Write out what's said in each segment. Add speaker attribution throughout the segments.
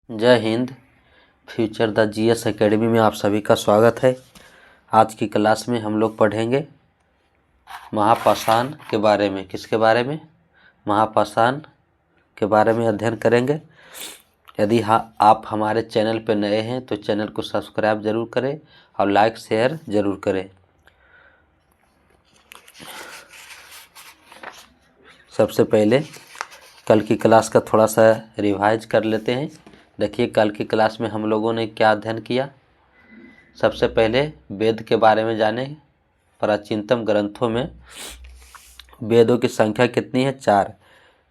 Speaker 1: जय Hind. Future the GS academy में आप सभी का स्वागत है। आज की क्लास में हम लोग पढ़ेंगे महापाषाण के बारे में। किसके बारे में? महापाषाण के बारे में अध्ययन करेंगे। यदि आप हमारे चैनल पर नए हैं तो चैनल को सब्सक्राइब जरूर करें और लाइक शेयर जरूर करें। सबसे पहले कल की क्लास का थोड़ा सा रिवाइज कर लेते हैं। देखिए, कल की क्लास में हम लोगों ने क्या अध्ययन किया। सबसे पहले वेद के बारे में जाने। प्राचीनतम ग्रंथों में वेदों की संख्या कितनी है? 4।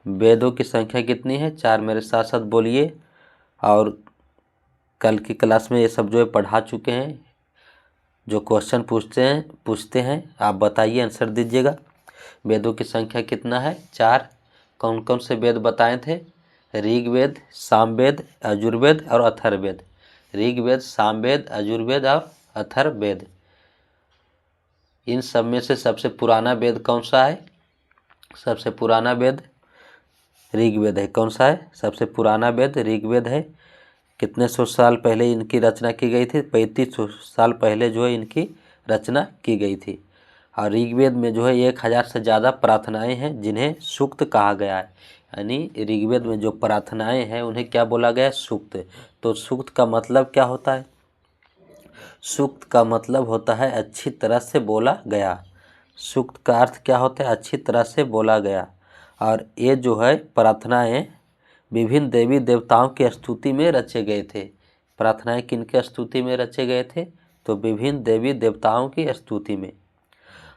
Speaker 1: वेदों की संख्या कितनी है? 4। मेरे साथ साथ बोलिए। और कल की क्लास में ये सब जो है पढ़ा चुके हैं। जो क्वेश्चन पूछते हैं आप बताइए, आंसर दीजिएगा। वेदों की संख्या कितना है? 4। कौन कौन से वेद बताए थे? ऋग्वेद, सामवेद, यजुर्वेद और अथर्ववेद। ऋग्वेद, सामवेद, यजुर्वेद और अथर्ववेद। इन सब में से सबसे पुराना वेद कौन सा है? सबसे पुराना वेद ऋग्वेद है। कौन सा है? सबसे पुराना वेद ऋग्वेद है। कितने सौ साल पहले इनकी रचना की गई थी? 3500 साल पहले जो है इनकी रचना की गई थी। और ऋग्वेद में जो है 1000 से ज़्यादा प्रार्थनाएं हैं जिन्हें सूक्त कहा गया है। यानी ऋग्वेद में जो प्रार्थनाएं हैं उन्हें क्या बोला गया है? सूक्त। तो सूक्त का मतलब क्या होता है? सूक्त का मतलब होता है अच्छी तरह से बोला गया। सूक्त का अर्थ क्या होता है? अच्छी तरह से बोला गया। और ये जो है प्रार्थनाएं विभिन्न देवी देवताओं की स्तुति में रचे गए थे। प्रार्थनाएं किनके स्तुति में रचे गए थे? तो विभिन्न देवी देवताओं की स्तुति में।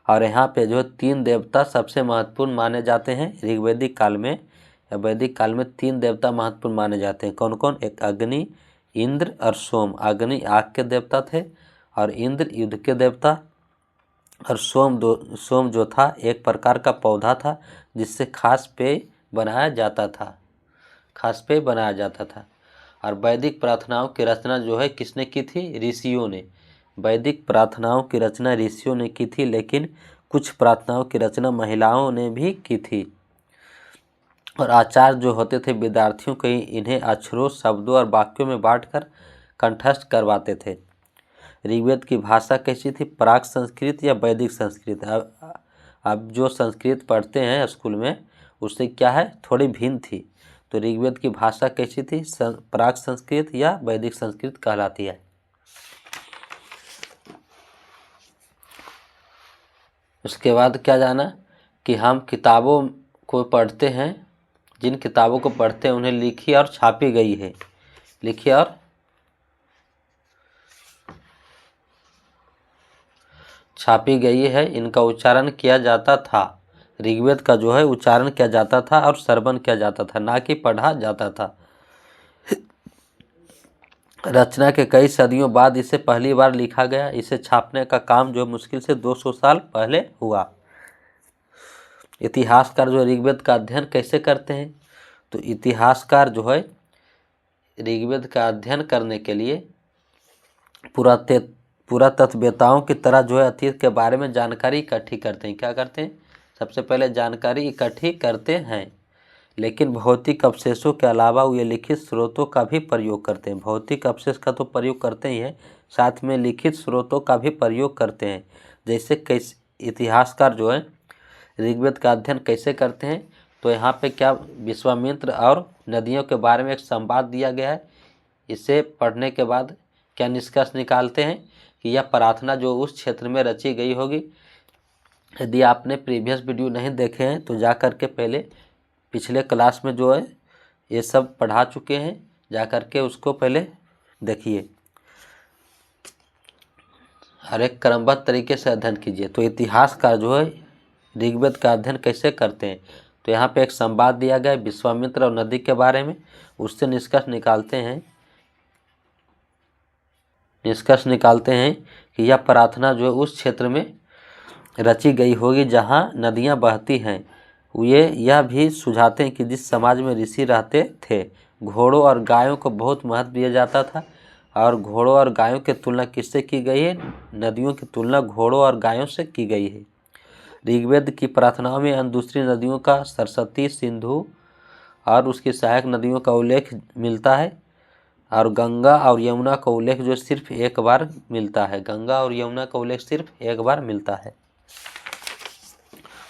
Speaker 1: और यहाँ पे जो 3 देवता सबसे महत्वपूर्ण माने जाते हैं ऋग्वैदिक काल में। वैदिक काल में 3 देवता महत्वपूर्ण माने जाते हैं। कौन कौन? एक अग्नि, इंद्र और सोम। अग्नि आग के देवता थे और इंद्र युद्ध के देवता। और सोम जो था एक प्रकार का पौधा था जिससे खास पेय बनाया जाता था। खास पेय बनाया जाता था। और वैदिक प्रार्थनाओं की रचना जो है किसने की थी? ऋषियों ने। वैदिक प्रार्थनाओं की रचना ऋषियों ने की थी, लेकिन कुछ प्रार्थनाओं की रचना महिलाओं ने भी की थी। और आचार्य जो होते थे विद्यार्थियों को इन्हें अक्षरों, शब्दों और वाक्यों में बांटकर कंठस्थ करवाते थे। ऋग्वेद की भाषा कैसी थी? प्राक संस्कृत या वैदिक संस्कृत? अब जो संस्कृत पढ़ते हैं स्कूल में उससे क्या है? थोड़ी भिन्न थी। तो ऋग्वेद की भाषा कैसी थी? प्राक संस्कृत या वैदिक संस्कृत कहलाती है। उसके बाद क्या जाना कि हम किताबों को पढ़ते हैं। जिन किताबों को पढ़ते हैं उन्हें लिखी और छापी गई है। लिखी और छापी गई है। इनका उच्चारण किया जाता था। ऋग्वेद का जो है उच्चारण किया जाता था और श्रवण किया जाता था, ना कि पढ़ा जाता था। रचना के कई सदियों बाद इसे पहली बार लिखा गया। इसे छापने का काम जो मुश्किल से 200 साल पहले हुआ। इतिहासकार जो ऋग्वेद का अध्ययन कैसे करते हैं? तो इतिहासकार जो है ऋग्वेद का अध्ययन करने के लिए पुरातत्ववेताओं की तरह जो है अतीत के बारे में जानकारी इकट्ठी करते हैं। क्या करते हैं? सबसे पहले जानकारी इकट्ठी करते हैं, लेकिन भौतिक अवशेषों के अलावा ये लिखित स्रोतों का भी प्रयोग करते हैं। भौतिक अवशेष का तो प्रयोग करते ही हैं, साथ में लिखित स्रोतों का भी प्रयोग करते हैं। जैसे कैसे इतिहासकार जो है ऋग्वेद का अध्ययन कैसे करते हैं? तो यहाँ पे क्या विश्वामित्र और नदियों के बारे में एक संवाद दिया गया है। इसे पढ़ने के बाद क्या निष्कर्ष निकालते हैं कि यह प्रार्थना जो उस क्षेत्र में रची गई होगी। यदि आपने प्रीवियस वीडियो नहीं देखे हैं तो जा कर के पहले पिछले क्लास में जो है ये सब पढ़ा चुके हैं, जा कर के उसको पहले देखिए। हर एक क्रमबद्ध तरीके से अध्ययन कीजिए। तो इतिहास का जो है ऋग्वेद का अध्ययन कैसे करते हैं? तो यहाँ पे एक संवाद दिया गया है विश्वामित्र और नदी के बारे में। उससे निष्कर्ष निकालते हैं कि यह प्रार्थना जो है उस क्षेत्र में रची गई होगी जहाँ नदियाँ बहती हैं। यह भी सुझाते हैं कि जिस समाज में ऋषि रहते थे घोड़ों और गायों को बहुत महत्व दिया जाता था। और घोड़ों और गायों की तुलना किससे की गई है? नदियों की तुलना घोड़ों और गायों से की गई है। ऋग्वेद की प्रार्थनाओं में अन्य दूसरी नदियों का सरस्वती, सिंधु और उसकी सहायक नदियों का उल्लेख मिलता है। और गंगा और यमुना का उल्लेख जो सिर्फ एक बार मिलता है, गंगा और यमुना का उल्लेख सिर्फ एक बार मिलता है।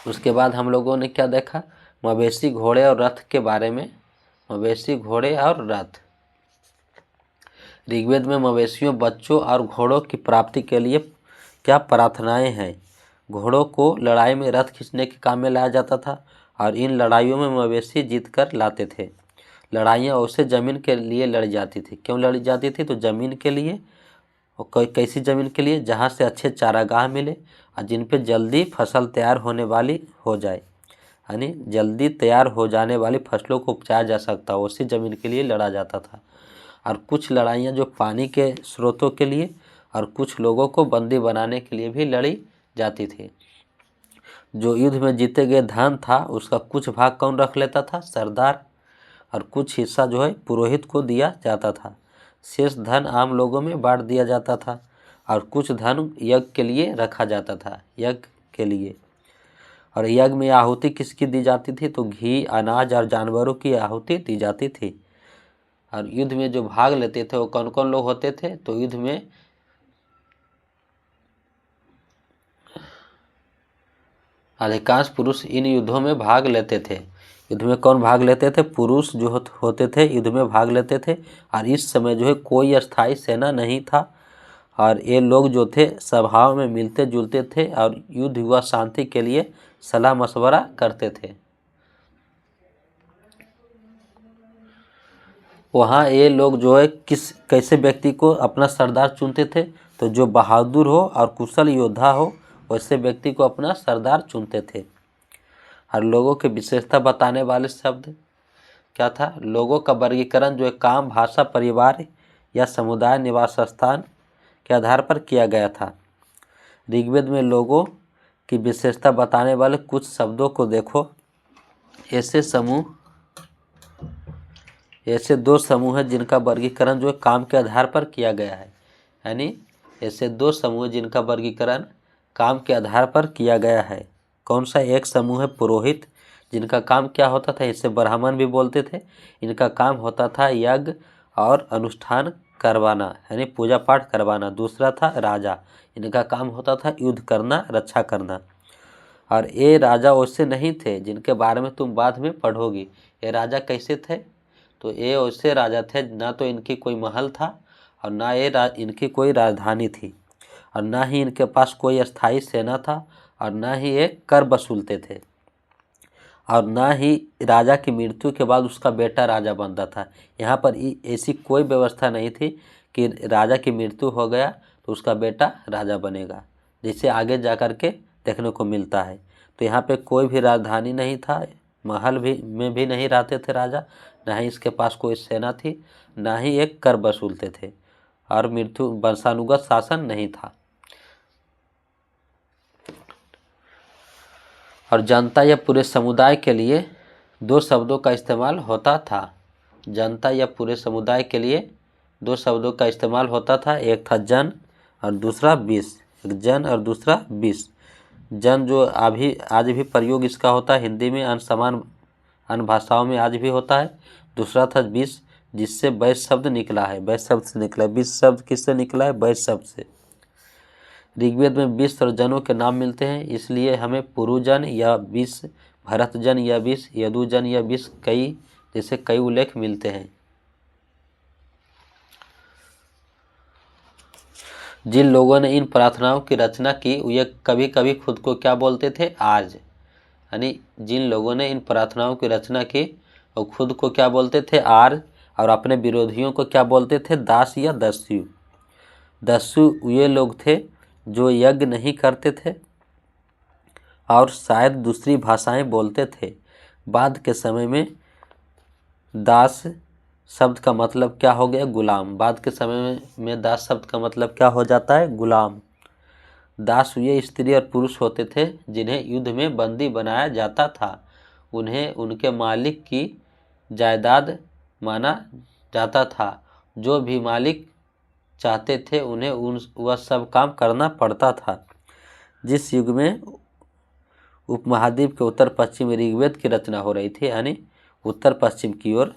Speaker 1: उसके बाद हम लोगों ने क्या देखा, मवेशी, घोड़े और रथ के बारे में। मवेशी, घोड़े और रथ। ऋग्वेद में मवेशियों, बच्चों और घोड़ों की प्राप्ति के लिए क्या प्रार्थनाएं हैं। घोड़ों को लड़ाई में रथ खींचने के काम में लाया जाता था और इन लड़ाइयों में मवेशी जीत कर लाते थे। लड़ाइयाँ उससे ज़मीन के लिए लड़ी जाती थी। क्यों लड़ी जाती थी? तो ज़मीन के लिए। और कैसी ज़मीन के लिए? जहाँ से अच्छे चारागाह मिले और जिन पे जल्दी फसल तैयार होने वाली हो जाए, यानी जल्दी तैयार हो जाने वाली फसलों को उपजाया जा सकता हो, उसी ज़मीन के लिए लड़ा जाता था। और कुछ लड़ाइयाँ जो पानी के स्रोतों के लिए और कुछ लोगों को बंदी बनाने के लिए भी लड़ी जाती थी। जो युद्ध में जीते गए धन था उसका कुछ भाग कौन रख लेता था? सरदार। और कुछ हिस्सा जो है पुरोहित को दिया जाता था। शेष धन आम लोगों में बांट दिया जाता था और कुछ धन यज्ञ के लिए रखा जाता था, यज्ञ के लिए। और यज्ञ में आहुति किसकी दी जाती थी? तो घी, अनाज और जानवरों की आहुति दी जाती थी। और युद्ध में जो भाग लेते थे वो कौन कौन लोग होते थे? तो युद्ध में अधिकांश पुरुष इन युद्धों में भाग लेते थे। युद्ध में कौन भाग लेते थे? पुरुष जो होते थे युद्ध में भाग लेते थे। और इस समय जो है कोई अस्थाई सेना नहीं था और ये लोग जो थे सभाओं में मिलते जुलते थे और युद्ध हुआ शांति के लिए सलाह मशवरा करते थे। वहाँ ये लोग जो है कैसे व्यक्ति को अपना सरदार चुनते थे? तो जो बहादुर हो और कुशल योद्धा हो वैसे व्यक्ति को अपना सरदार चुनते थे। और लोगों की विशेषता बताने वाले शब्द क्या था? लोगों का वर्गीकरण जो है काम, भाषा, परिवार या समुदाय, निवास स्थान के आधार पर किया गया था। ऋग्वेद में लोगों की विशेषता बताने वाले कुछ शब्दों को देखो। ऐसे दो समूह हैं जिनका वर्गीकरण जो है काम के आधार पर किया गया है। यानी ऐसे दो समूह जिनका वर्गीकरण काम के आधार पर किया गया है। कौन सा? एक समूह है पुरोहित, जिनका काम क्या होता था? इसे ब्राह्मण भी बोलते थे। इनका काम होता था यज्ञ और अनुष्ठान करवाना, यानी पूजा पाठ करवाना। दूसरा था राजा, इनका काम होता था युद्ध करना, रक्षा करना। और ये राजा वैसे नहीं थे जिनके बारे में तुम बाद में पढ़ोगी। ये राजा कैसे थे? तो ये वैसे राजा थे, ना तो इनकी कोई महल था और ना इनकी कोई राजधानी थी और ना ही इनके पास कोई अस्थाई सेना था और ना ही ये कर वसूलते थे और ना ही राजा की मृत्यु के बाद उसका बेटा राजा बनता था। यहाँ पर ऐसी कोई व्यवस्था नहीं थी कि राजा की मृत्यु हो गया तो उसका बेटा राजा बनेगा, जिसे आगे जा कर के देखने को मिलता है। तो यहाँ पे कोई भी राजधानी नहीं था, महल में भी नहीं रहते थे राजा, ना ही इसके पास कोई सेना थी, ना ही एक कर वसूलते थे और मृत्यु वंशानुगत शासन नहीं था। और जनता या पूरे समुदाय के लिए दो शब्दों का इस्तेमाल होता था। जनता या पूरे समुदाय के लिए दो शब्दों का इस्तेमाल होता था। एक था जन और दूसरा विष। एक जन और दूसरा विष। जन जो आज भी प्रयोग इसका होता है हिंदी में, अन्य भाषाओं में आज भी होता है। दूसरा था विष, जिससे वैश्य शब्द निकला है, वैश्य शब्द से निकला है। विष शब्द किससे निकला है? वैश्य शब्द से। ऋग्वेद में विष और जनों के नाम मिलते हैं, इसलिए हमें पुरुजन या विष, भरतजन या विष, यदुजन या विष जैसे कई उल्लेख मिलते हैं। जिन लोगों ने इन प्रार्थनाओं की रचना की वे कभी कभी खुद को क्या बोलते थे? आर्य। यानी जिन लोगों ने इन प्रार्थनाओं की रचना की वो खुद को क्या बोलते थे? आर्य। और अपने विरोधियों को क्या बोलते थे? दास या दस्यु। दस्यु ये लोग थे जो यज्ञ नहीं करते थे और शायद दूसरी भाषाएं बोलते थे। बाद के समय में दास शब्द का मतलब क्या हो गया? गुलाम। बाद के समय में दास शब्द का मतलब क्या हो जाता है? गुलाम। दास ये स्त्री और पुरुष होते थे जिन्हें युद्ध में बंदी बनाया जाता था। उन्हें उनके मालिक की जायदाद माना जाता था। जो भी मालिक चाहते थे उन्हें वह सब काम करना पड़ता था। जिस युग में उपमहाद्वीप के उत्तर पश्चिम ऋग्वेद की रचना हो रही थी, यानी उत्तर पश्चिम की ओर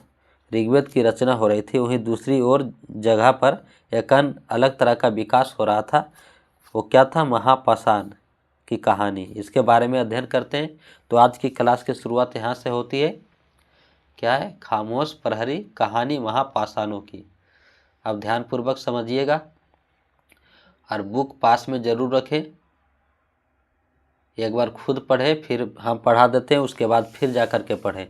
Speaker 1: ऋग्वेद की रचना हो रही थी, वहीं दूसरी ओर जगह पर एक अलग तरह का विकास हो रहा था। वो क्या था? महापाषाण की कहानी। इसके बारे में अध्ययन करते हैं। तो आज की क्लास की शुरुआत यहाँ से होती है। क्या है? खामोश प्रहरी, कहानी महापाषाणों की। अब ध्यानपूर्वक समझिएगा और बुक पास में ज़रूर रखें। एक बार खुद पढ़े, फिर हम पढ़ा देते हैं, उसके बाद फिर जा कर के पढ़ें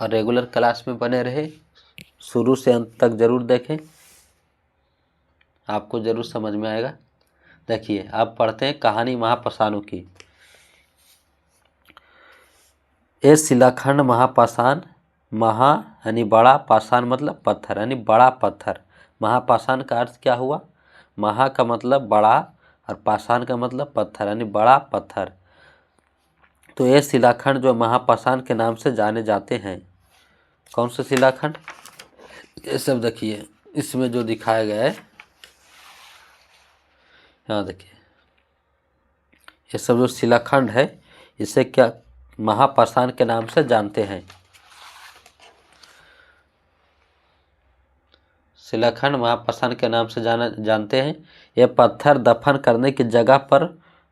Speaker 1: और रेगुलर क्लास में बने रहे। शुरू से अंत तक ज़रूर देखें, आपको ज़रूर समझ में आएगा। देखिए, अब पढ़ते हैं कहानी महापाषाणों की। ये शिलाखंड महापाषाण, महा यानी बड़ा, पाषाण मतलब पत्थर यानी बड़ा पत्थर। महापाषाण का अर्थ क्या हुआ? महा का मतलब बड़ा और पाषाण का मतलब पत्थर यानी बड़ा पत्थर। तो ये शिलाखंड जो महापाषाण के नाम से जाने जाते हैं। कौन से शिलाखंड? ये सब देखिए, इसमें जो दिखाया गया है, यहाँ देखिए, ये सब जो शिलाखंड है इसे क्या महापाषाण के नाम से जानते हैं। शिलाखंड महापाषाण के नाम से जानते हैं। ये पत्थर दफन करने की जगह पर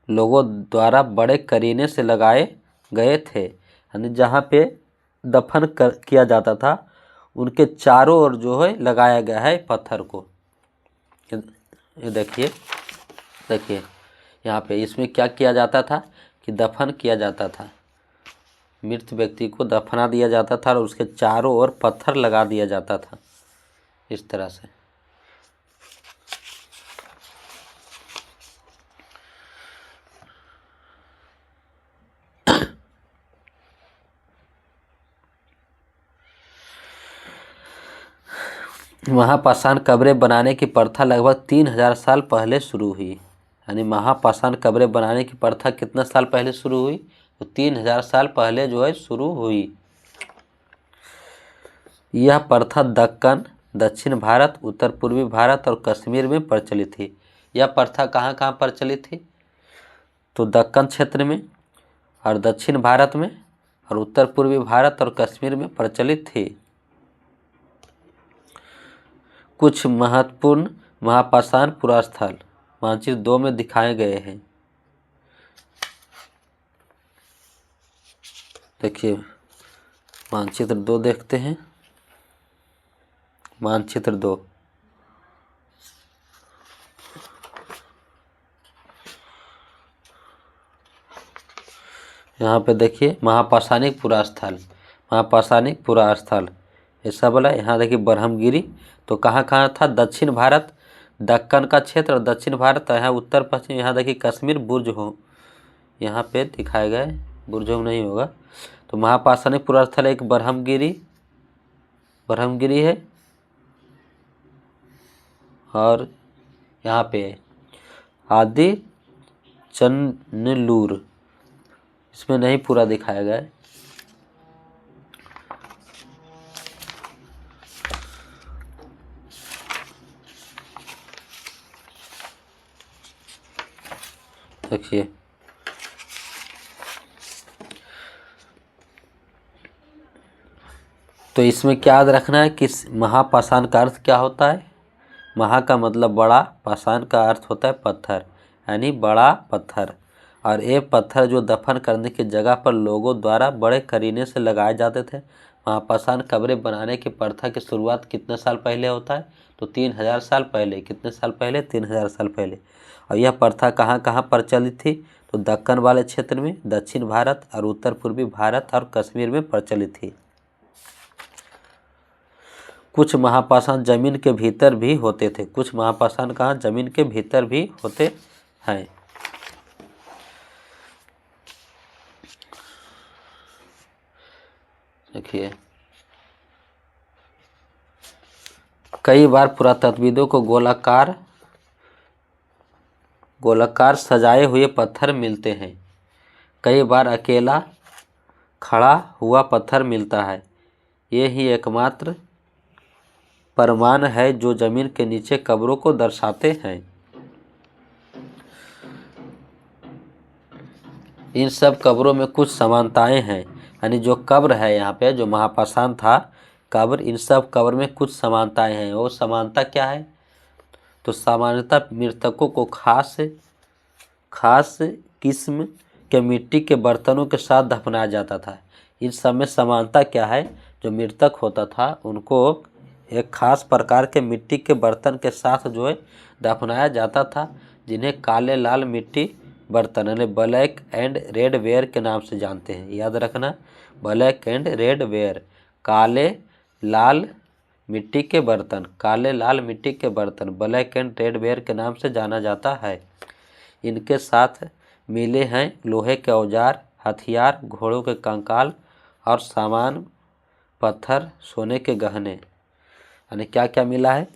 Speaker 1: लोगों द्वारा बड़े करीने से लगाए गए थे, यानी जहाँ पे दफन किया जाता था उनके चारों ओर जो है लगाया गया है पत्थर को। ये देखिए यहाँ पे इसमें क्या किया जाता था कि दफन किया जाता था, मृत व्यक्ति को दफना दिया जाता था और उसके चारों ओर पत्थर लगा दिया जाता था इस तरह से। महापाषाण कब्रें बनाने की प्रथा लगभग 3000 साल पहले शुरू हुई। यानी महापाषाण कब्रें बनाने की प्रथा कितना साल पहले शुरू हुई? तो 3000 साल पहले जो है शुरू हुई। यह प्रथा दक्कन, दक्षिण भारत, उत्तर पूर्वी भारत और कश्मीर में प्रचलित थी। यह प्रथा कहाँ कहाँ प्रचलित थी? तो दक्कन क्षेत्र में और दक्षिण भारत में और उत्तर पूर्वी भारत और कश्मीर में प्रचलित थी। कुछ महत्वपूर्ण महापाषाण पुरास्थल मानचित्र 2 में दिखाए गए हैं। देखिए, मानचित्र 2 देखते हैं। मानचित्र 2, यहाँ पे देखिए महापाषाणिक पुरास्थल, महापाषाणिक पुरास्थल ऐसा बोला। यहाँ देखिए ब्रह्मगिरी, तो कहाँ कहाँ था? दक्षिण भारत, दक्कन का क्षेत्र और दक्षिण भारत, यहाँ उत्तर पश्चिम। यहाँ देखिए कश्मीर, बुर्ज हो यहाँ पे दिखाए गए, बुर्ज हो नहीं होगा। तो महापाषाणिक पुरास्थल एक ब्रह्मगिरी है और यहाँ पे आदि चन्नलूर, इसमें नहीं पूरा दिखाया गया है। देखिए, तो इसमें क्या याद रखना है कि महापाषाण का अर्थ क्या होता है? महा का मतलब बड़ा, पाषाण का अर्थ होता है पत्थर, यानी बड़ा पत्थर। और ये पत्थर जो दफन करने की जगह पर लोगों द्वारा बड़े करीने से लगाए जाते थे। महापाषाण कब्रें बनाने की प्रथा की शुरुआत कितने साल पहले होता है? तो 3000 साल पहले। कितने साल पहले? 3000 साल पहले। और यह प्रथा कहाँ कहाँ प्रचलित थी? तो दक्कन वाले क्षेत्र में, दक्षिण भारत और उत्तर पूर्वी भारत और कश्मीर में प्रचलित थी। कुछ महापाषाण जमीन के भीतर भी होते थे। कुछ महापाषाण कहाँ? जमीन के भीतर भी होते हैं। देखिए, कई बार पुरातत्वविदों को गोलाकार सजाए हुए पत्थर मिलते हैं। कई बार अकेला खड़ा हुआ पत्थर मिलता है। ये ही एकमात्र प्रमाण है जो जमीन के नीचे कब्रों को दर्शाते हैं। इन सब कब्रों में कुछ समानताएं हैं। यानी जो कब्र है यहाँ पे, जो महापाषाण था कब्र, इन सब कब्र में कुछ समानताएं हैं। वो समानता क्या है? तो सामान्यतः मृतकों को खास किस्म के मिट्टी के बर्तनों के साथ दफनाया जाता था। इन सब में समानता क्या है? जो मृतक होता था उनको एक खास प्रकार के मिट्टी के बर्तन के साथ जो है दफनाया जाता था, जिन्हें काले लाल मिट्टी बर्तन यानी ब्लैक एंड रेड वेयर के नाम से जानते हैं। याद रखना, ब्लैक एंड रेड वेयर, काले लाल मिट्टी के बर्तन, काले लाल मिट्टी के बर्तन ब्लैक एंड रेड वेयर के नाम से जाना जाता है। इनके साथ मिले हैं लोहे के औजार, हथियार, घोड़ों के कंकाल और सामान, पत्थर, सोने के गहने। यानी क्या क्या मिला है?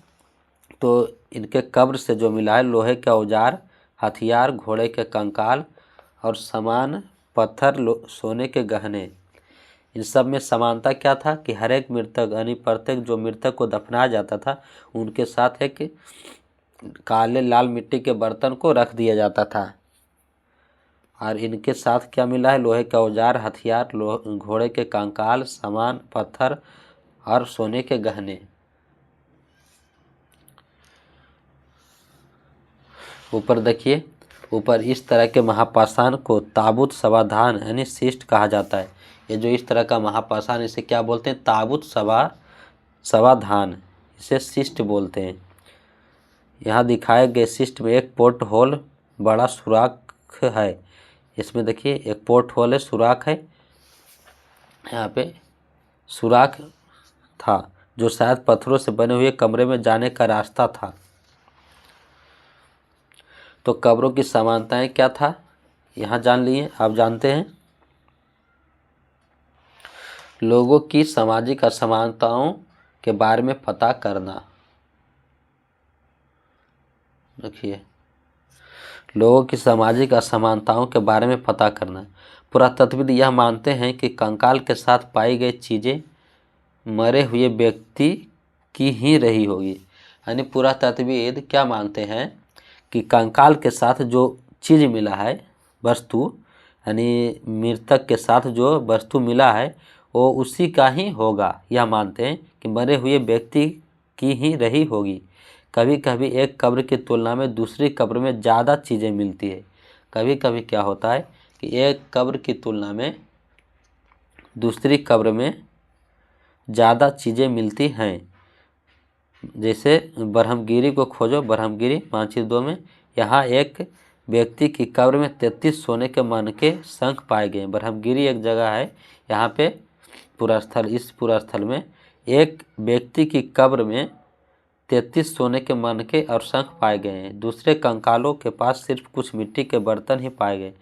Speaker 1: तो इनके कब्र से जो मिला है लोहे के औजार, हथियार, घोड़े के कंकाल और सामान, पत्थर, सोने के गहने। इन सब में समानता क्या था कि हर एक मृतक यानी प्रत्येक जो मृतक को दफनाया जाता था उनके साथ एक काले लाल मिट्टी के बर्तन को रख दिया जाता था। और इनके साथ क्या मिला है? लोहे के औजार, हथियार, घोड़े के कंकाल, सामान, पत्थर और सोने के गहने। ऊपर देखिए, ऊपर इस तरह के महापाषाण को ताबूत समाधान यानी शिष्ट कहा जाता है। ये जो इस तरह का महापाषाण, इसे क्या बोलते हैं? ताबूत समाधान, इसे शिष्ट बोलते हैं। यहाँ दिखाए गए शिष्ट में एक पोर्ट होल बड़ा सुराख है। इसमें देखिए एक पोर्ट होल है, सुराख है, यहाँ पे सुराख था जो शायद पत्थरों से बने हुए कमरे में जाने का रास्ता था। तो कब्रों की समानताएं क्या था यहाँ जान लिए, आप जानते हैं। लोगों की सामाजिक असमानताओं के बारे में पता करना। देखिए, लोगों की सामाजिक असमानताओं के बारे में पता करना। पुरातत्वविद यह मानते हैं कि कंकाल के साथ पाई गई चीज़ें मरे हुए व्यक्ति की ही रही होगी। यानी पुरातत्वविद क्या मानते हैं कि कंकाल के साथ जो चीज़ मिला है, वस्तु, यानी मृतक के साथ जो वस्तु मिला है वो उसी का ही होगा। यह मानते हैं कि मरे हुए व्यक्ति की ही रही होगी। कभी कभी एक कब्र की तुलना में दूसरी कब्र में ज़्यादा चीज़ें मिलती है। कभी कभी क्या होता है कि एक कब्र की तुलना में दूसरी कब्र में ज़्यादा चीज़ें मिलती हैं। जैसे ब्रह्मगिरी को खोजो, ब्रह्मगिरी मानचित्र 2 में, यहाँ एक व्यक्ति की कब्र में 33 सोने के मन के शंख पाए गए। ब्रह्मगिरी एक जगह है, यहाँ पे पुरास्थल, इस पुरास्थल में एक व्यक्ति की कब्र में 33 सोने के मन के और शंख पाए गए हैं। दूसरे कंकालों के पास सिर्फ कुछ मिट्टी के बर्तन ही पाए गए।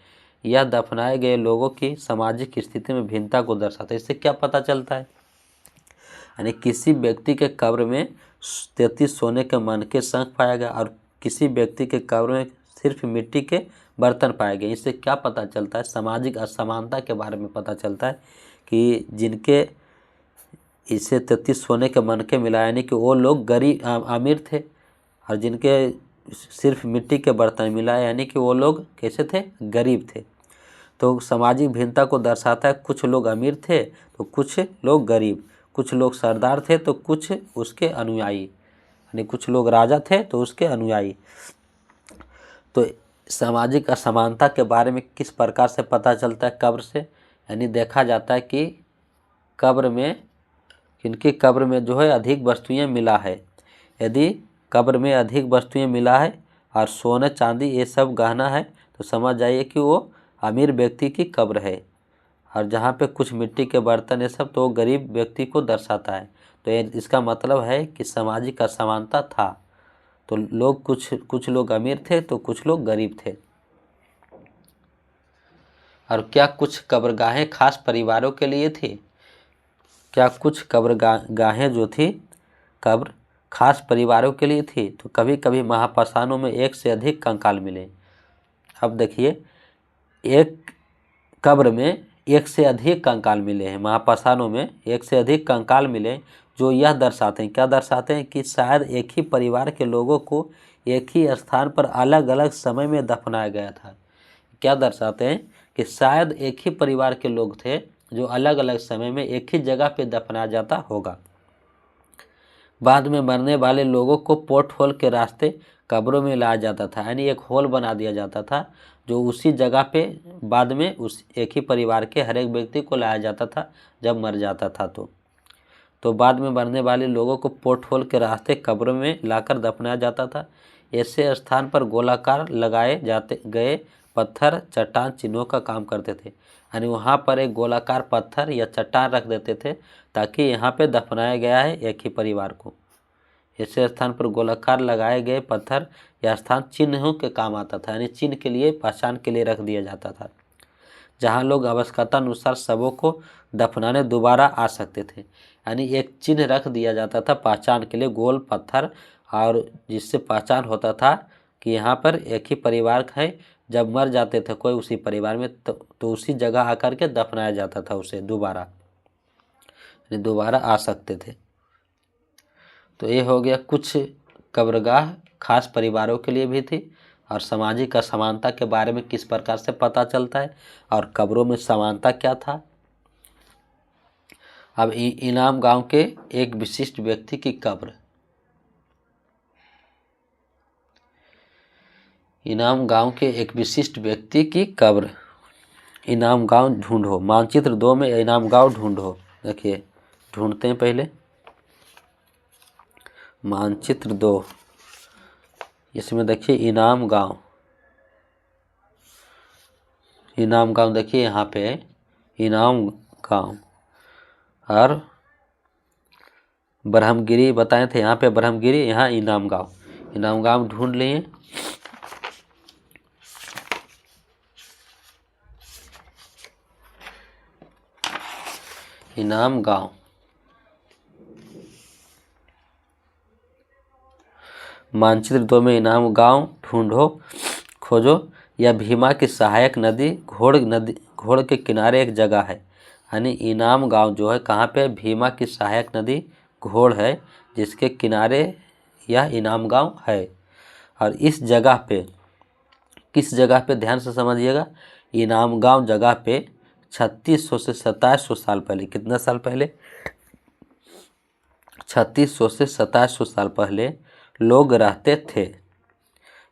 Speaker 1: यह दफनाए गए लोगों की सामाजिक स्थिति में भिन्नता को दर्शाता है। इससे क्या पता चलता है? यानी किसी व्यक्ति के कब्र में 33 सोने के मन के शंख पाया गया और किसी व्यक्ति के कब्र में सिर्फ मिट्टी के बर्तन पाए गए। इससे क्या पता चलता है? सामाजिक असमानता के बारे में पता चलता है कि जिनके इसे 33 सोने के मन के मिला यानी कि वो लोग गरीब अमीर थे, और जिनके सिर्फ मिट्टी के बर्तन मिला यानी कि वो लोग कैसे थे? गरीब थे। तो सामाजिक भिन्नता को दर्शाता है। कुछ लोग अमीर थे तो कुछ लोग गरीब, कुछ लोग सरदार थे तो कुछ उसके अनुयायी, यानी कुछ लोग राजा थे तो उसके अनुयायी। तो सामाजिक असमानता के बारे में किस प्रकार से पता चलता है? कब्र से। यानी देखा जाता है कि कब्र में, किनकी कब्र में जो है अधिक वस्तुएं मिला है। यदि कब्र में अधिक वस्तुएं मिला है और सोना चांदी ये सब गहना है तो समझ जाइए कि वो अमीर व्यक्ति की कब्र है। और जहाँ पे कुछ मिट्टी के बर्तन ये सब तो वो गरीब व्यक्ति को दर्शाता है। तो ये इसका मतलब है कि सामाजिक असमानता था। तो लोग कुछ लोग अमीर थे तो कुछ लोग गरीब थे। और क्या कुछ कब्रगाहें खास परिवारों के लिए थी? क्या कुछ कब्रगाहें जो थी कब्र खास परिवारों के लिए थी? तो कभी कभी महापाषाणों में एक से अधिक कंकाल मिले। अब देखिए, एक कब्र में एक से अधिक कंकाल मिले हैं, महापाषाणों में एक से अधिक कंकाल मिले, जो यह दर्शाते हैं, क्या दर्शाते हैं कि शायद एक ही परिवार के लोगों को एक ही स्थान पर अलग अलग समय में दफनाया गया था। क्या दर्शाते हैं कि शायद एक ही परिवार के लोग थे जो अलग अलग समय में एक ही जगह पे दफनाया जाता होगा। बाद में मरने वाले लोगों को पोर्ट होल के रास्ते कब्रों में लाया जाता था, यानी एक होल बना दिया जाता था जो उसी जगह पे बाद में उस एक ही परिवार के हर एक व्यक्ति को लाया जाता था जब मर जाता था। तो बाद में मरने वाले लोगों को पोर्ट होल के रास्ते कब्रों में लाकर दफनाया जाता था। ऐसे स्थान पर गोलाकार लगाए जाते गए पत्थर चट्टान चिन्हों का काम करते थे, यानी वहाँ पर एक गोलाकार पत्थर या चट्टान रख देते थे ताकि यहाँ पे दफनाया गया है एक ही परिवार को। ऐसे स्थान पर गोलाकार लगाए गए पत्थर या स्थान चिन्हों के काम आता था, यानी चिन्ह के लिए, पहचान के लिए रख दिया जाता था, जहाँ लोग आवश्यकता अनुसार शवों को दफनाने दोबारा आ सकते थे। यानी एक चिन्ह रख दिया जाता था पहचान के लिए, गोल पत्थर, और जिससे पहचान होता था कि यहाँ पर एक ही परिवार है। जब मर जाते थे कोई उसी परिवार में तो उसी जगह आकर के दफनाया जाता था उसे दोबारा आ सकते थे। तो ये हो गया कुछ कब्रगाह खास परिवारों के लिए भी थी, और सामाजिक असमानता के बारे में किस प्रकार से पता चलता है और कब्रों में समानता क्या था। अब इनाम गांव के एक विशिष्ट व्यक्ति की कब्र। इनाम गांव के एक विशिष्ट व्यक्ति की कब्र। इनाम गांव ढूंढो, मानचित्र 2 में इनाम गांव ढूंढो। देखिए ढूंढते हैं पहले मानचित्र 2, इसमें देखिए इनाम गांव देखिए यहाँ पे इनाम गांव, और ब्रह्मगिरी बताए थे यहाँ पे ब्रह्मगिरी, यहाँ इनाम गांव ढूंढ लिए। इनाम गांव मानचित्र 2 में इनाम गांव ढूंढो खोजो। यह भीमा की सहायक नदी घोड़ के किनारे एक जगह है, यानी इनाम गांव जो है कहाँ पे, भीमा की सहायक नदी घोड़ है जिसके किनारे यह इनाम गांव है। और इस जगह पे, किस जगह पे, ध्यान से समझिएगा, इनाम गांव जगह पे 3600 से 2700 साल पहले, कितना साल पहले, 3600 से 2700 साल पहले लोग रहते थे।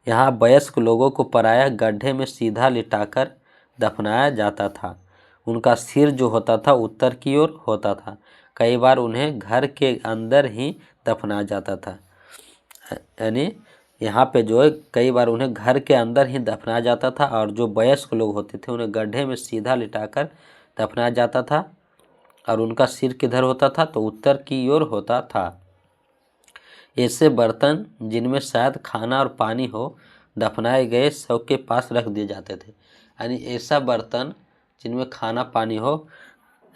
Speaker 1: यहाँ वयस्क लोगों को पराया गड्ढे में सीधा लिटाकर दफनाया जाता था। उनका सिर जो होता था उत्तर की ओर होता था। कई बार उन्हें घर के अंदर ही दफनाया जाता था, यानी यहाँ पे जो है कई बार उन्हें घर के अंदर ही दफनाया जाता था, और जो वयस्क लोग होते थे उन्हें गड्ढे में सीधा लिटाकर दफनाया जाता था, और उनका सिर किधर होता था, तो उत्तर की ओर होता था। ऐसे बर्तन जिनमें शायद खाना और पानी हो दफनाए गए शव के पास रख दिए जाते थे, यानी ऐसा बर्तन जिनमें खाना पानी हो,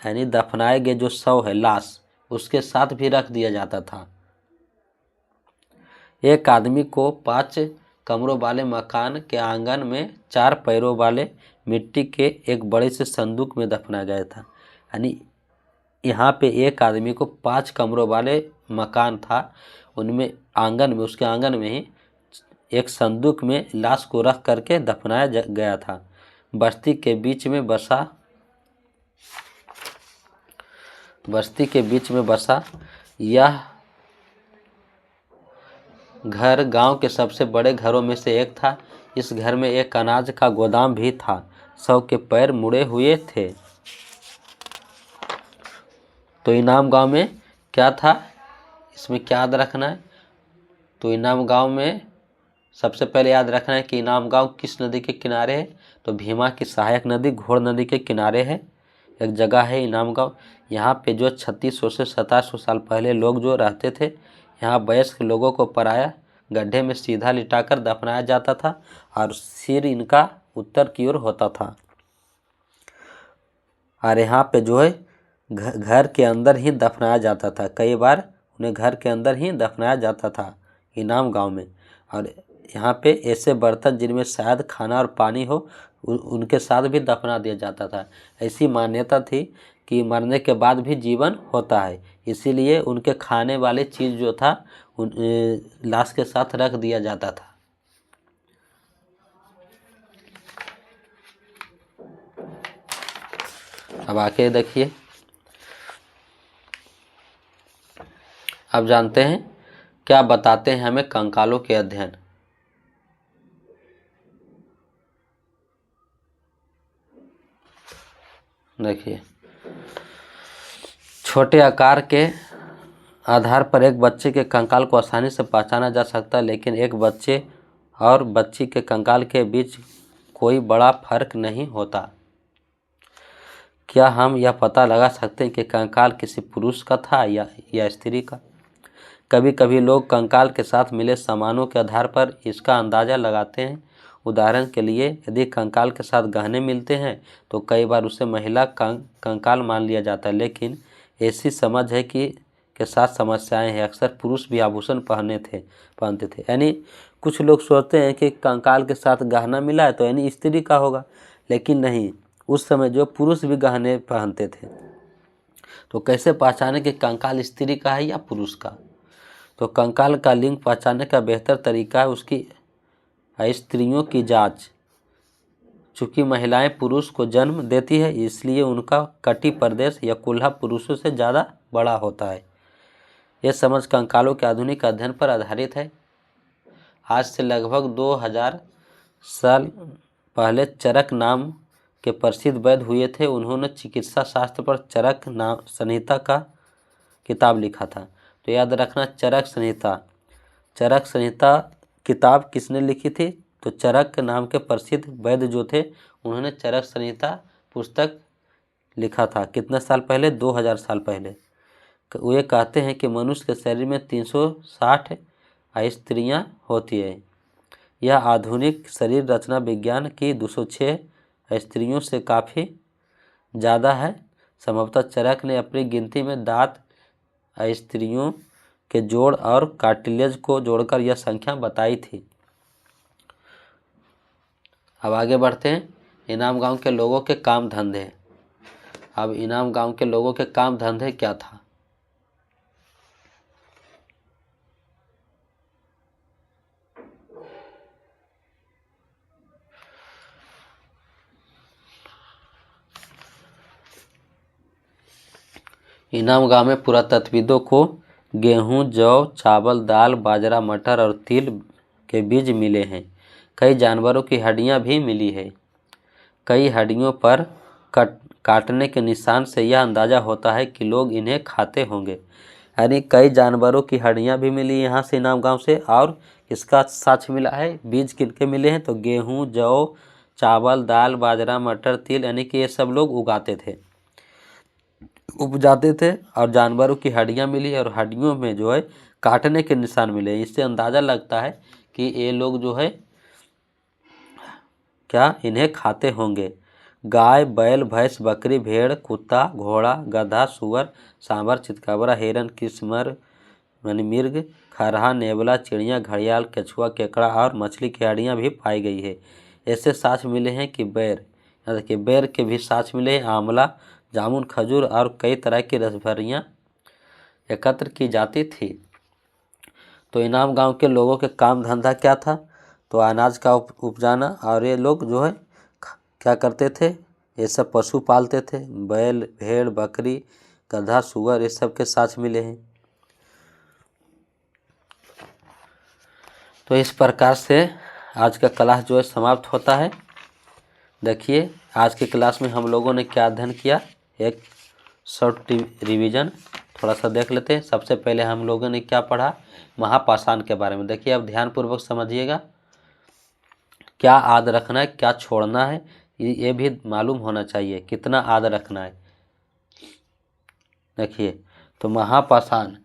Speaker 1: यानी दफनाए गए जो शव है, लाश, उसके साथ भी रख दिया जाता था। एक आदमी को 5 कमरों वाले मकान के आंगन में 4 पैरों वाले मिट्टी के एक बड़े से संदूक में दफनाया गया था, यानी यहाँ पे एक आदमी को 5 कमरों वाले मकान था, उनमें आंगन में, उसके आंगन में ही एक संदूक में लाश को रख करके दफनाया गया था। बस्ती के बीच में बसा यह घर गांव के सबसे बड़े घरों में से एक था। इस घर में एक अनाज का गोदाम भी था। शव के पैर मुड़े हुए थे। तो इनाम गांव में क्या था, इसमें क्या याद रखना है, तो इनाम गांव में सबसे पहले याद रखना है कि इनाम गांव किस नदी के किनारे है, तो भीमा की सहायक नदी घोड़ नदी के किनारे है, एक जगह है इनाम गांव। यहाँ पे जो 3600 से 2700 साल पहले लोग जो रहते थे, यहाँ वयस्क लोगों को पराया गड्ढे में सीधा लिटाकर दफनाया जाता था, और सिर इनका उत्तर की ओर होता था। और यहाँ पे जो है घर के अंदर ही दफनाया जाता था। कई बार उन्हें घर के अंदर ही दफनाया जाता था इनाम गांव में। और यहाँ पे ऐसे बर्तन जिनमें शायद खाना और पानी हो, उनके साथ भी दफना दिया जाता था। ऐसी मान्यता थी कि मरने के बाद भी जीवन होता है, इसीलिए उनके खाने वाले चीज़ जो था लाश के साथ रख दिया जाता था। अब आके देखिए, अब जानते हैं क्या बताते हैं हमें कंकालों के अध्ययन। देखिए, छोटे आकार के आधार पर एक बच्चे के कंकाल को आसानी से पहचाना जा सकता है, लेकिन एक बच्चे और बच्ची के कंकाल के बीच कोई बड़ा फर्क नहीं होता। क्या हम यह पता लगा सकते हैं कि कंकाल किसी पुरुष का था या स्त्री का? कभी कभी लोग कंकाल के साथ मिले सामानों के आधार पर इसका अंदाज़ा लगाते हैं। उदाहरण के लिए, यदि कंकाल के साथ गहने मिलते हैं तो कई बार उसे महिला कंकाल मान लिया जाता है, लेकिन ऐसी समझ है कि के साथ समस्याएं हैं। अक्सर पुरुष भी आभूषण पहनते थे। यानी कुछ लोग सोचते हैं कि कंकाल के साथ गहना मिला है तो यानी स्त्री का होगा, लेकिन नहीं, उस समय जो पुरुष भी गहने पहनते थे। तो कैसे पहचाने कि कंकाल स्त्री का है या पुरुष का? तो कंकाल का लिंग पहचानने का बेहतर तरीका है उसकी स्त्रियों की जांच। चूँकि महिलाएं पुरुष को जन्म देती है, इसलिए उनका कटी प्रदेश या कुल्हा पुरुषों से ज़्यादा बड़ा होता है। यह समझ कंकालों के आधुनिक अध्ययन पर आधारित है। आज से लगभग 2000 साल पहले चरक नाम के प्रसिद्ध वैद्य हुए थे। उन्होंने चिकित्सा शास्त्र पर चरक नाम संहिता का किताब लिखा था। तो याद रखना, चरक संहिता किताब किसने लिखी थी? तो चरक नाम के प्रसिद्ध वैद्य जो थे, उन्होंने चरक संहिता पुस्तक लिखा था। कितने साल पहले? 2000 साल पहले। वे कहते हैं कि मनुष्य के शरीर में 360 स्त्रियां होती है। यह आधुनिक शरीर रचना विज्ञान की 206 स्त्रियों से काफ़ी ज़्यादा है। संभवतः चरक ने अपनी गिनती में दांत स्त्रियों के जोड़ और कार्टिलेज को जोड़कर यह संख्या बताई थी। अब आगे बढ़ते हैं। इनाम गांव के लोगों के काम धंधे। अब इनाम गांव के लोगों के काम धंधे क्या था? इनाम गांव में पुरातत्वविदों को गेहूं, जौ, चावल, दाल, बाजरा, मटर और तिल के बीज मिले हैं। कई जानवरों की हड्डियां भी मिली है। कई हड्डियों पर काटने के निशान से यह अंदाज़ा होता है कि लोग इन्हें खाते होंगे। यानी कई जानवरों की हड्डियां भी मिली यहाँ से, इनाम गांव से। और इसका साक्ष्य मिला है। बीज किनके मिले हैं? तो गेहूं, जौ, चावल, दाल, बाजरा, मटर, तिल, यानी कि ये सब लोग उपजाते थे। और जानवरों की हड्डियां मिली और हड्डियों में जो है काटने के निशान मिले। इससे अंदाज़ा लगता है कि ये लोग जो है क्या इन्हें खाते होंगे। गाय, बैल, भैंस, बकरी, भेड़, कुत्ता, घोड़ा, गधा, सुअर, सांभर, चितकबरा, हिरन, किस्मर यानी मिर्ग, खरहा, नेवला, चिड़िया, घड़ियाल, केचुआ, केकड़ा और मछली की हड्डियाँ भी पाई गई है। ऐसे साक्ष्य मिले हैं कि देखिए बेर के भी साक्ष्य मिले हैं। आंवला, जामुन, खजूर और कई तरह की रसभरियाँ एकत्र की जाती थी। तो इनाम गांव के लोगों के काम धंधा क्या था? तो अनाज का उपजाना। और ये लोग जो है क्या करते थे? ये सब पशु पालते थे। बैल, भेड़, बकरी, गधा, सुअर, ये सब के साथ मिले हैं। तो इस प्रकार से आज का क्लास जो है समाप्त होता है। देखिए, आज की क्लास में हम लोगों ने क्या अध्ययन किया, एक शॉर्ट रिवीजन थोड़ा सा देख लेते हैं। सबसे पहले हम लोगों ने क्या पढ़ा? महापाषाण के बारे में। देखिए, अब ध्यानपूर्वक समझिएगा। क्या याद रखना है, क्या छोड़ना है, ये भी मालूम होना चाहिए। कितना याद रखना है। देखिए, तो महापाषाण,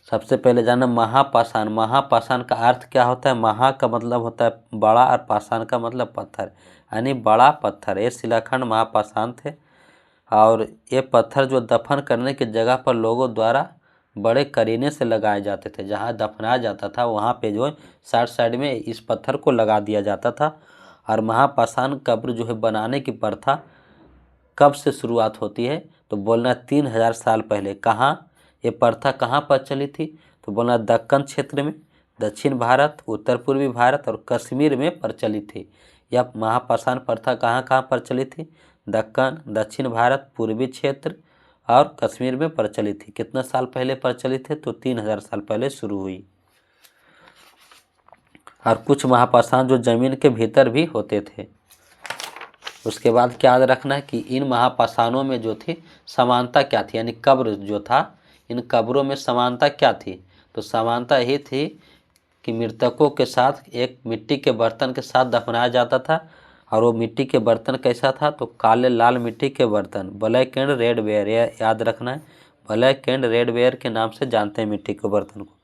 Speaker 1: सबसे पहले जाना महापाषाण। महापाषाण का अर्थ क्या होता है? महा का मतलब होता है बड़ा और पाषाण का मतलब पत्थर, यानी बड़ा पत्थर। ये शिलाखंड महापाषाण थे। और ये पत्थर जो दफन करने की जगह पर लोगों द्वारा बड़े करीने से लगाए जाते थे। जहाँ दफनाया जाता था वहाँ पे जो है साइड में इस पत्थर को लगा दिया जाता था। और महापाषाण कब्र जो है बनाने की प्रथा कब से शुरुआत होती है? तो बोलना 3000 साल पहले। कहाँ ये प्रथा कहाँ पर चली थी? तो बोलना दक्कन क्षेत्र में, दक्षिण भारत, उत्तर पूर्वी भारत और कश्मीर में प्रचलित थी। यह महापाषाण प्रथा कहाँ कहाँ पर चली थी? दक्कन, दक्षिण भारत, पूर्वी क्षेत्र और कश्मीर में प्रचलित थी। कितना साल पहले प्रचलित है? तो 3000 साल पहले शुरू हुई। और कुछ महापाषाण जो जमीन के भीतर भी होते थे। उसके बाद क्या याद रखना है कि इन महापाषाणों में जो थी समानता क्या थी, यानी कब्र जो था, इन कब्रों में समानता क्या थी? तो समानता यही थी कि मृतकों के साथ एक मिट्टी के बर्तन के साथ दफनाया जाता था। और वो मिट्टी के बर्तन कैसा था? तो काले लाल मिट्टी के बर्तन, ब्लैक एंड रेड वेयर, याद रखना है, ब्लैक एंड रेड वेयर के नाम से जानते हैं मिट्टी के बर्तन को।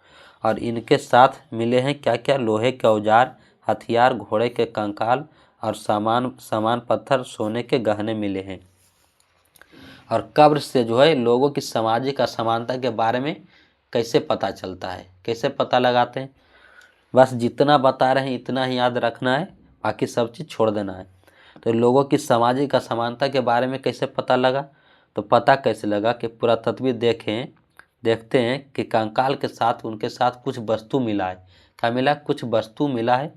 Speaker 1: और इनके साथ मिले हैं क्या क्या? लोहे के औजार, हथियार, घोड़े के कंकाल और सामान पत्थर, सोने के गहने मिले हैं। और कब्र से जो है लोगों की सामाजिक असमानता के बारे में कैसे पता चलता है, कैसे पता लगाते हैं? बस जितना बता रहे हैं इतना ही याद रखना है, बाकी सब चीज़ छोड़ देना है। तो लोगों की सामाजिक असमानता के बारे में कैसे पता लगा? तो पता कैसे लगा कि पुरातत्वविद देखते हैं कि कंकाल के साथ उनके साथ कुछ वस्तु मिला है। क्या मिला? कुछ वस्तु मिला है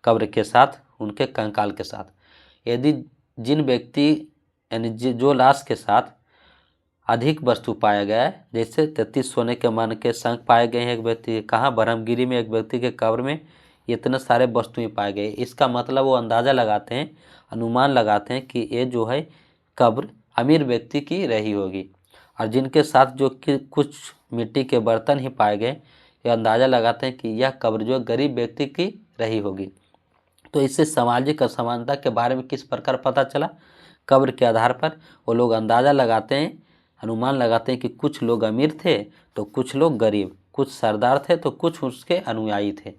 Speaker 1: कब्र के साथ, उनके कंकाल के साथ। यदि जिन व्यक्ति यानी जो लाश के साथ अधिक वस्तु पाया गया है, जैसे 33 सोने के मन के शंख पाए गए हैं एक व्यक्ति, कहाँ? ब्रह्मगिरी में एक व्यक्ति के कब्र में इतने सारे वस्तुएं पाए गए। इसका मतलब वो अंदाज़ा लगाते हैं, अनुमान लगाते हैं कि ये जो है कब्र अमीर व्यक्ति की रही होगी। और जिनके साथ जो कि कुछ मिट्टी के बर्तन ही पाए गए, ये अंदाज़ा लगाते हैं कि यह कब्र जो गरीब व्यक्ति की रही होगी। तो इससे सामाजिक असमानता के बारे में किस प्रकार पता चला? कब्र के आधार पर वो लोग अंदाज़ा लगाते हैं, अनुमान लगाते हैं कि कुछ लोग अमीर थे तो कुछ लोग गरीब, कुछ सरदार थे तो कुछ उसके अनुयायी थे।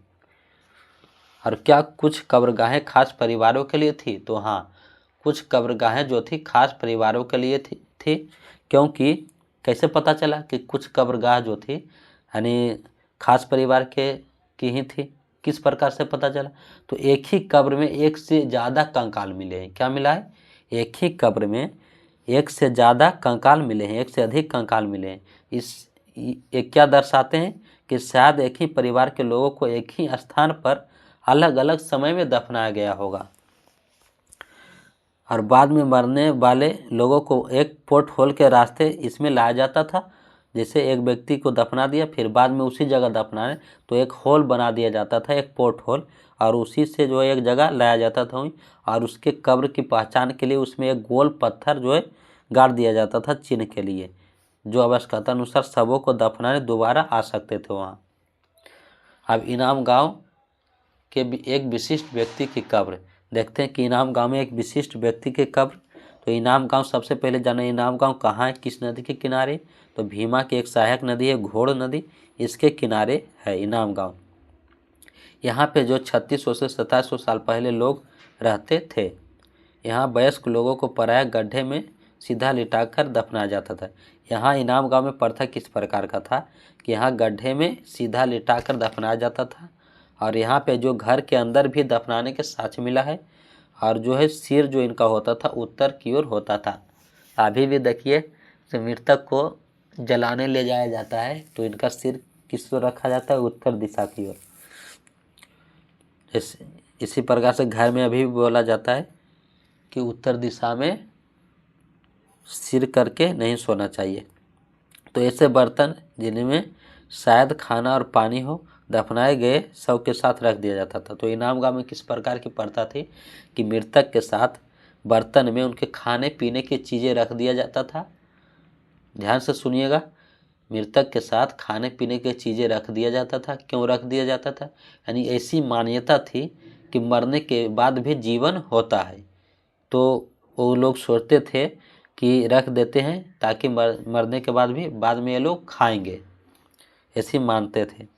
Speaker 1: और क्या कुछ कब्रगाहें खास परिवारों के लिए थी? तो हाँ, कुछ कब्रगाहें जो थी खास परिवारों के लिए थी। क्योंकि कैसे पता चला कि कुछ कब्रगाह जो थी यानी खास परिवार की ही थी? किस प्रकार से पता चला? तो एक ही कब्र में एक से ज़्यादा कंकाल मिले हैं। क्या मिला है? एक ही कब्र में एक से ज़्यादा कंकाल मिले हैं, एक से अधिक कंकाल मिले हैं। ये क्या दर्शाते हैं? कि शायद एक ही परिवार के लोगों को एक ही स्थान पर अलग अलग समय में दफनाया गया होगा। और बाद में मरने वाले लोगों को एक पोर्ट होल के रास्ते इसमें लाया जाता था। जैसे एक व्यक्ति को दफना दिया, फिर बाद में उसी जगह दफनाए तो एक होल बना दिया जाता था, एक पोर्ट होल, और उसी से जो है एक जगह लाया जाता था वहीं। और उसके कब्र की पहचान के लिए उसमें एक गोल पत्थर जो है गाड़ दिया जाता था चिन्ह के लिए, जो आवश्यकता अनुसार सबों को दफनाने दोबारा आ सकते थे वहाँ। अब इनाम गांव के एक विशिष्ट व्यक्ति की कब्र देखते हैं कि इनाम गांव में एक विशिष्ट व्यक्ति के कब्र। तो इनाम गांव सबसे पहले जाना, इनाम गांव कहाँ है, किस नदी के किनारे? तो भीमा की एक सहायक नदी है घोड़ नदी, इसके किनारे है इनाम गांव। यहाँ पे जो 3600 से 2700 साल पहले लोग रहते थे। यहाँ वयस्क लोगों को पराया गड्ढे में सीधा लिटाकर दफनाया जाता था। यहाँ इनाम गांव में प्रथा किस प्रकार का था कि यहाँ गड्ढे में सीधा लिटाकर दफनाया जाता था। और यहाँ पे जो घर के अंदर भी दफनाने के साक्ष्य मिला है। और जो है सिर जो इनका होता था उत्तर की ओर होता था। अभी भी देखिए मृतक को जलाने ले जाया जाता है तो इनका सिर किस ओर रखा जाता है? उत्तर दिशा की ओर। इसी प्रकार से घर में अभी भी बोला जाता है कि उत्तर दिशा में सिर करके नहीं सोना चाहिए। तो ऐसे बर्तन जिनमें शायद खाना और पानी हो दफनाए गए शव के साथ रख दिया जाता था। तो इनाम गांव में किस प्रकार की प्रथा थी कि मृतक के साथ बर्तन में उनके खाने पीने की चीज़ें रख दिया जाता था। ध्यान से सुनिएगा, मृतक के साथ खाने पीने की चीज़ें रख दिया जाता था। क्यों रख दिया जाता था? यानी ऐसी मान्यता थी कि मरने के बाद भी जीवन होता है। तो वो लोग सोचते थे कि रख देते हैं ताकि मरने के बाद में ये लोग खाएंगे, ऐसी मानते थे।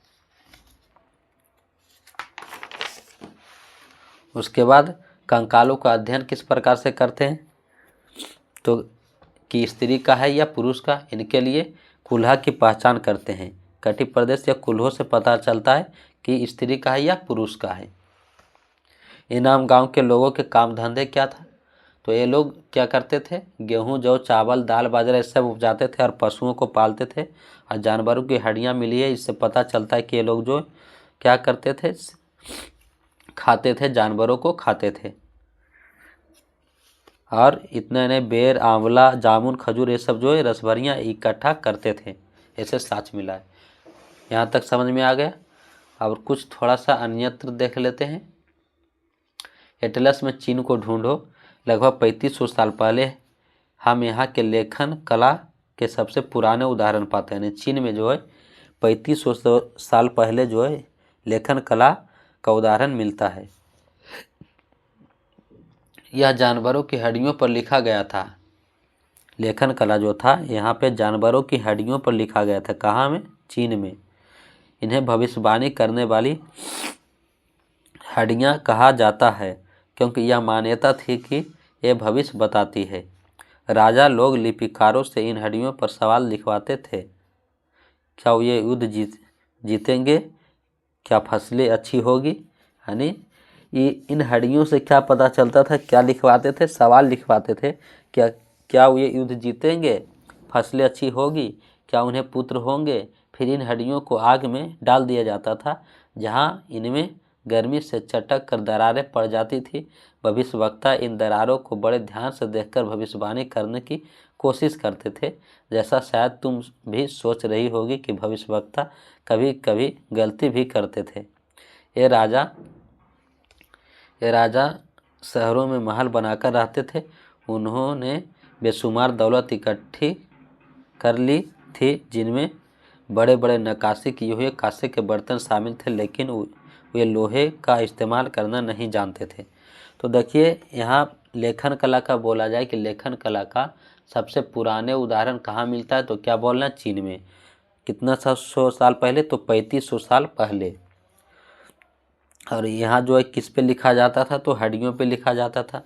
Speaker 1: उसके बाद कंकालों का अध्ययन किस प्रकार से करते हैं? तो कि स्त्री का है या पुरुष का, इनके लिए कुल्हा की पहचान करते हैं। कटी प्रदेश या कुल्हों से पता चलता है कि स्त्री का है या पुरुष का है। इनाम गांव के लोगों के काम धंधे क्या था? तो ये लोग क्या करते थे? गेहूं, जौ, चावल, दाल, बाजरा ये सब उपजाते थे और पशुओं को पालते थे। और जानवरों की हड्डियां मिली है, इससे पता चलता है कि ये लोग जो क्या करते थे, खाते थे, जानवरों को खाते थे। और इतने ने बेर, आंवला, जामुन, खजूर ये सब जो है रसभरियाँ इकट्ठा करते थे। ऐसे साक्ष्य मिला है। यहाँ तक समझ में आ गया। अब कुछ थोड़ा सा अन्यत्र देख लेते हैं। एटलस में चीन को ढूंढो। लगभग 3500 साल पहले हम यहाँ के लेखन कला के सबसे पुराने उदाहरण पाते हैं। चीन में जो है 3500 साल पहले जो है लेखन कला का उदाहरण मिलता है। यह जानवरों की हड्डियों पर लिखा गया था। लेखन कला जो था यहाँ पे जानवरों की हड्डियों पर लिखा गया था। कहाँ में? चीन में। इन्हें भविष्यवाणी करने वाली हड्डियाँ कहा जाता है क्योंकि यह मान्यता थी कि ये भविष्य बताती है। राजा लोग लिपिकारों से इन हड्डियों पर सवाल लिखवाते थे। क्या ये युद्ध जीतेंगे? क्या फसलें अच्छी होगी? यानी इन हड्डियों से क्या पता चलता था? क्या लिखवाते थे? सवाल लिखवाते थे। क्या ये युद्ध जीतेंगे? फसलें अच्छी होगी? क्या उन्हें पुत्र होंगे? फिर इन हड्डियों को आग में डाल दिया जाता था जहाँ इनमें गर्मी से चटक कर दरारें पड़ जाती थी। भविष्यवक्ता इन दरारों को बड़े ध्यान से देखकर भविष्यवाणी करने की कोशिश करते थे। जैसा शायद तुम भी सोच रही होगी कि भविष्यवक्ता कभी कभी गलती भी करते थे। ये राजा शहरों में महल बनाकर रहते थे। उन्होंने बेशुमार दौलत इकट्ठी कर ली थी जिनमें बड़े बड़े नक्काशी किए हुए कांसे के बर्तन शामिल थे, लेकिन वे लोहे का इस्तेमाल करना नहीं जानते थे। तो देखिए यहाँ लेखन कला का बोला जाए कि लेखन कला का सबसे पुराने उदाहरण कहाँ मिलता है? तो क्या बोलना है? चीन में। कितना 100 साल पहले? तो 3500 साल पहले। और यहाँ जो है किस पे लिखा जाता था? तो हड्डियों पे लिखा जाता था।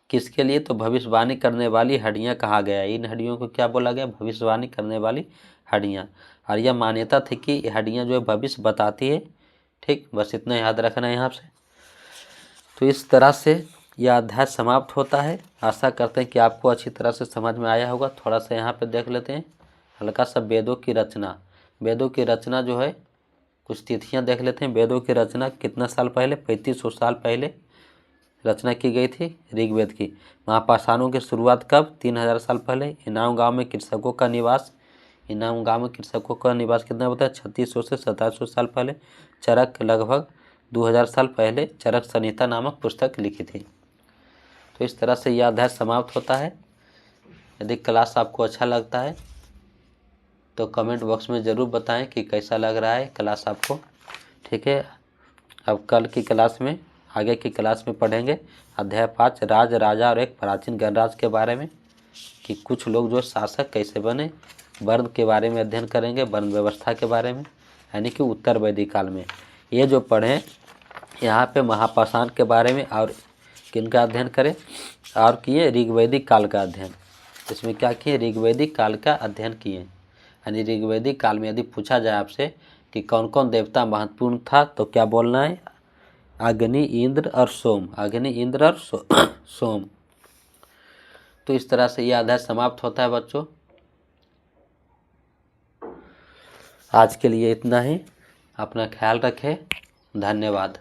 Speaker 1: किसके लिए? तो भविष्यवाणी करने वाली हड्डियाँ कहा गया। इन हड्डियों को क्या बोला गया? भविष्यवाणी करने वाली हड्डियाँ। और यह मान्यता थी कि हड्डियाँ जो है भविष्य बताती है। ठीक, बस इतना याद रखना है यहाँ से। तो इस तरह से यह अध्याय समाप्त होता है। आशा करते हैं कि आपको अच्छी तरह से समझ में आया होगा। थोड़ा सा यहाँ पे देख लेते हैं हल्का सा वेदों की रचना। वेदों की रचना जो है कुछ तिथियाँ देख लेते हैं। वेदों की रचना कितना साल पहले? 3500 साल पहले रचना की गई थी ऋग्वेद की। महापाषाणों की शुरुआत कब? 3000 साल पहले। इनाम गांव में कृषकों का निवास। इनाम गांव में कृषकों का निवास कितना बताया? 3600 से 2700 साल पहले। चरक लगभग 2000 साल पहले चरक संहिता नामक पुस्तक लिखी थी। तो इस तरह से यह अध्याय समाप्त होता है। यदि क्लास आपको अच्छा लगता है तो कमेंट बॉक्स में ज़रूर बताएं कि कैसा लग रहा है क्लास आपको। ठीक है, अब कल की क्लास में आगे की क्लास में पढ़ेंगे अध्याय 5 राज, राजा और एक प्राचीन गणराज्य के बारे में, कि कुछ लोग जो शासक कैसे बने। वर्ण के बारे में अध्ययन करेंगे, वर्ण व्यवस्था के बारे में, यानी कि उत्तर वैदिक काल में। ये जो पढ़ें यहाँ पे महापाषाण के बारे में और किनका अध्ययन करें? और किए ऋग्वैदिक काल का अध्ययन। इसमें क्या किए? ऋग्वैदिक काल का अध्ययन किए। यानी ऋग्वैदिक काल में यदि पूछा जाए आपसे कि कौन कौन देवता महत्वपूर्ण था तो क्या बोलना है? अग्नि, इंद्र और सोम। अग्नि, इंद्र और सोम। तो इस तरह से यह अध्याय समाप्त होता है बच्चों। आज के लिए इतना ही। अपना ख्याल रखें। धन्यवाद।